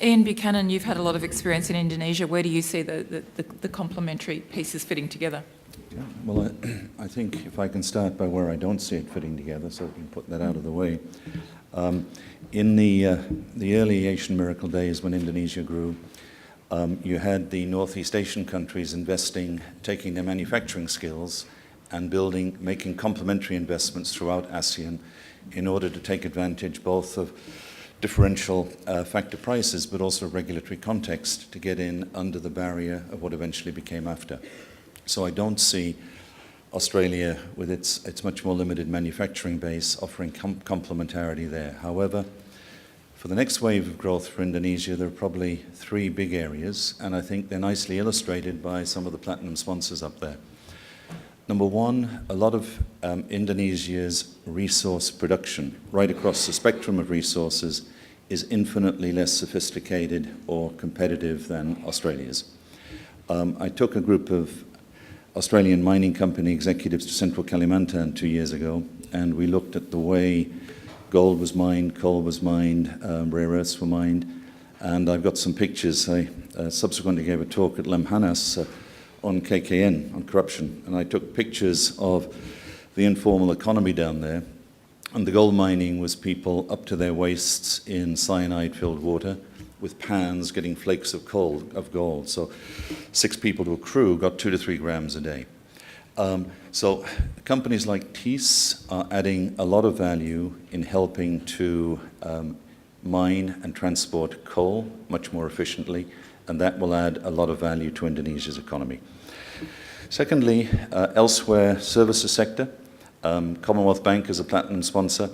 Ian Buchanan, you've had a lot of experience in Indonesia. Where do you see the complementary pieces fitting together? Yeah, well, I think if I can start by where I don't see it fitting together, so we can put that out of the way. In the early Asian Miracle days when Indonesia grew, you had the Northeast Asian countries investing, taking their manufacturing skills and making complementary investments throughout ASEAN in order to take advantage both of differential factor prices, but also regulatory context to get in under the barrier of what eventually became AFTA. So I don't see Australia, with its much more limited manufacturing base, offering complementarity there. However, for the next wave of growth for Indonesia, there are probably three big areas, and I think they're nicely illustrated by some of the platinum sponsors up there. Number one, a lot of Indonesia's resource production, right across the spectrum of resources, is infinitely less sophisticated or competitive than Australia's. I took a group of Australian mining company executives to Central Kalimantan 2 years ago, and we looked at the way gold was mined, coal was mined, rare earths were mined, and I've got some pictures. I subsequently gave a talk at Lemhanas on KKN, on corruption, and I took pictures of the informal economy down there, and the gold mining was people up to their waists in cyanide-filled water with pans getting flakes of gold. So 6 people to a crew got 2 to 3 grams a day. So companies like TIS are adding a lot of value in helping to mine and transport coal much more efficiently, and that will add a lot of value to Indonesia's economy. Secondly, elsewhere, services sector. Commonwealth Bank is a platinum sponsor.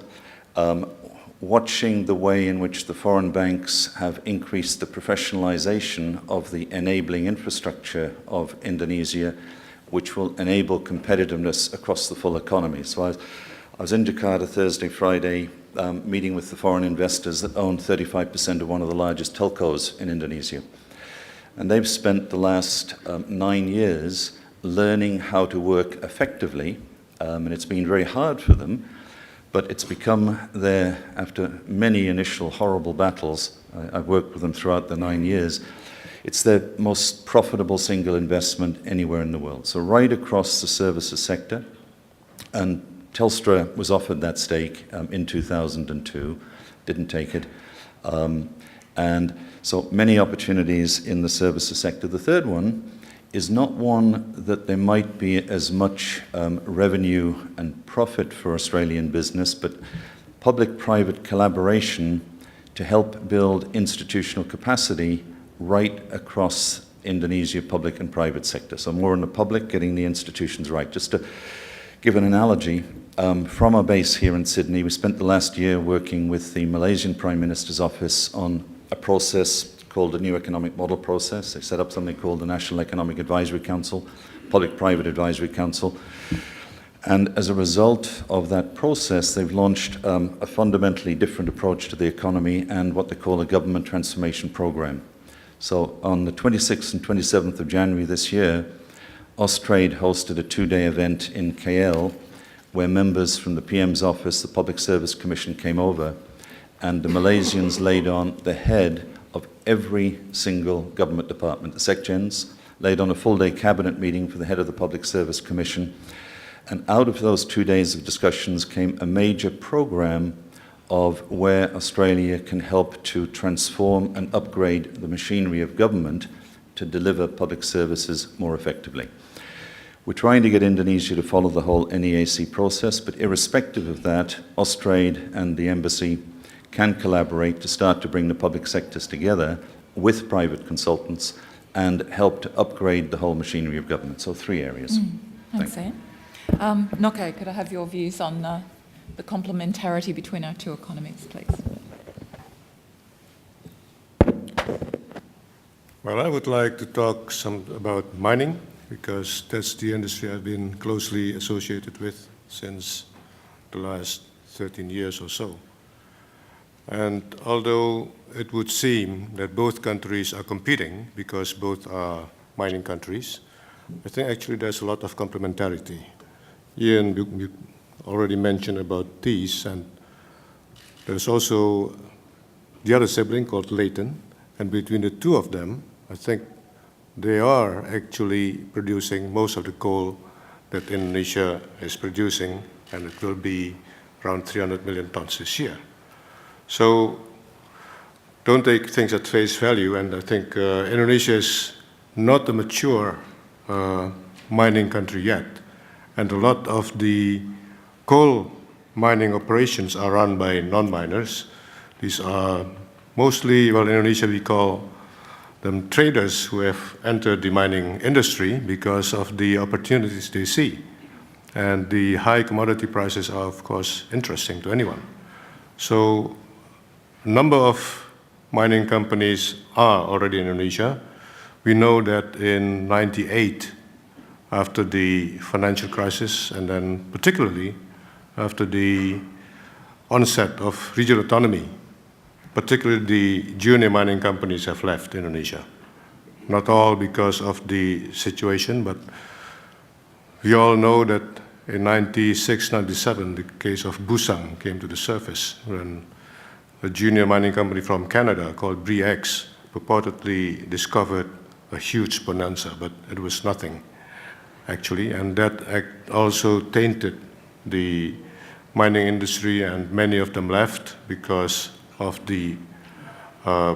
Watching the way in which the foreign banks have increased the professionalization of the enabling infrastructure of Indonesia, which will enable competitiveness across the full economy. So I was in Jakarta Thursday, Friday, meeting with the foreign investors that own 35% of one of the largest telcos in Indonesia. And they've spent the last 9 years learning how to work effectively, and it's been very hard for them, but it's become their, after many initial horrible battles, I've worked with them throughout the 9 years, it's their most profitable single investment anywhere in the world. So right across the services sector, and Telstra was offered that stake in 2002, didn't take it. And so many opportunities in the services sector. The third one is not one that there might be as much revenue and profit for Australian business, but public-private collaboration to help build institutional capacity right across Indonesia, public and private sector. So more in the public, getting the institutions right. Just to give an analogy, from our base here in Sydney, we spent the last year working with the Malaysian Prime Minister's office on a process called the New Economic Model Process. They set up something called the National Economic Advisory Council, Public-Private Advisory Council. And as a result of that process, they've launched a fundamentally different approach to the economy and what they call a government transformation program. So on the 26th and 27th of January this year, Austrade hosted a 2-day event in KL where members from the PM's office, the Public Service Commission, came over, and the Malaysians laid on the head of every single government department. The SecGens laid on a full-day cabinet meeting for the head of the Public Service Commission, and out of those 2 days of discussions came a major program of where Australia can help to transform and upgrade the machinery of government to deliver public services more effectively. We're trying to get Indonesia to follow the whole NEAC process, but irrespective of that, Austrade and the embassy can collaborate to start to bring the public sectors together with private consultants and help to upgrade the whole machinery of government. So 3 areas. Thanks, Ian. Noke, could I have your views on the complementarity between our 2 economies, please? Well, I would like to talk some about mining, because that's the industry I've been closely associated with since the last 13 years or so. And although it would seem that both countries are competing because both are mining countries, I think actually there's a lot of complementarity. Ian, you already mentioned about TIS, and there's also the other sibling called Leighton, And between the two of them, I think they are actually producing most of the coal that Indonesia is producing, and it will be around 300 million tons this year. So don't take things at face value, and I think Indonesia is not a mature mining country yet, and a lot of the coal mining operations are run by non-miners. These are mostly, well, in Indonesia we call them traders who have entered the mining industry because of the opportunities they see. And the high commodity prices are, of course, interesting to anyone. So a number of mining companies are already in Indonesia. We know that in '98, after the financial crisis, and then particularly after the onset of regional autonomy, particularly the junior mining companies have left Indonesia. Not all because of the situation, but we all know that in '96, '97, the case of Busang came to the surface when a junior mining company from Canada called BRIX purportedly discovered a huge bonanza, but it was nothing, actually, and that also tainted the mining industry, and many of them left because of the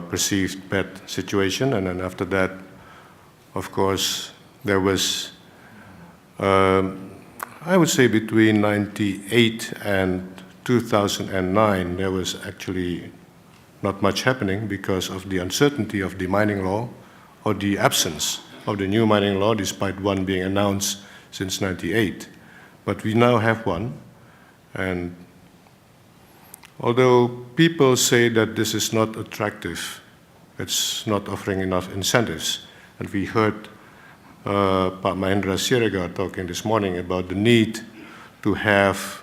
perceived bad situation. And then after that, of course, there was, I would say between '98 and 2009, there was actually not much happening because of the uncertainty of the mining law, or the absence of the new mining law, despite one being announced since '98. But we now have one, and although people say that this is not attractive, it's not offering enough incentives. And we heard Pak Mahendra Siregar talking this morning about the need to have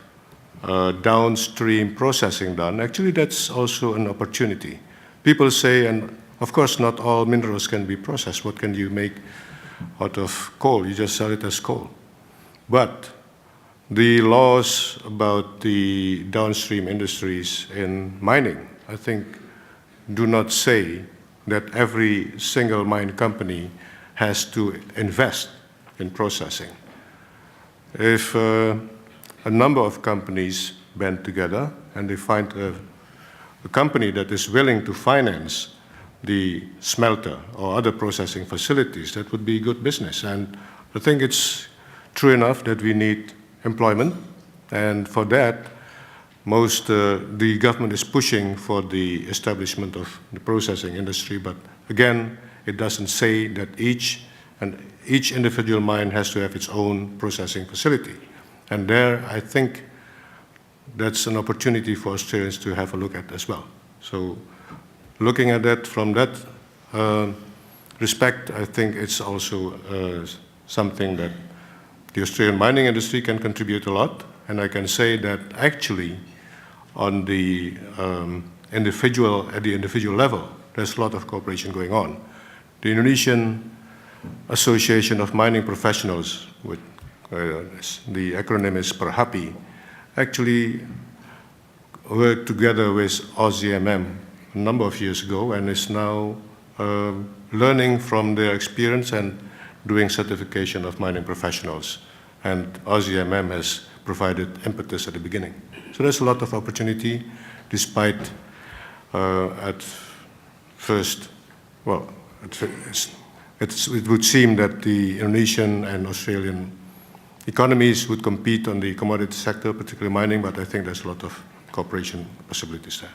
downstream processing done. Actually, that's also an opportunity. People say, and of course not all minerals can be processed. What can you make out of coal? You just sell it as coal. But the laws about the downstream industries in mining, I think, do not say that every single mine company has to invest in processing. If a number of companies band together and they find a company that is willing to finance the smelter or other processing facilities, that would be good business. And I think it's true enough that we need employment, and for that, the government is pushing for the establishment of the processing industry, but again, it doesn't say that each individual mine has to have its own processing facility. And there, I think that's an opportunity for Australians to have a look at as well. So looking at that from that respect, I think it's also something that the Australian mining industry can contribute a lot. And I can say that actually on the at the individual level, there's a lot of cooperation going on. The Indonesian Association of Mining Professionals, with the acronym is PERHAPI, actually worked together with AUSIMM a number of years ago and is now learning from their experience and doing certification of mining professionals. And AUSIMM has provided impetus at the beginning. So there's a lot of opportunity, despite at first, well, it would seem that the Indonesian and Australian economies would compete on the commodity sector, particularly mining, but I think there's a lot of cooperation possibilities there.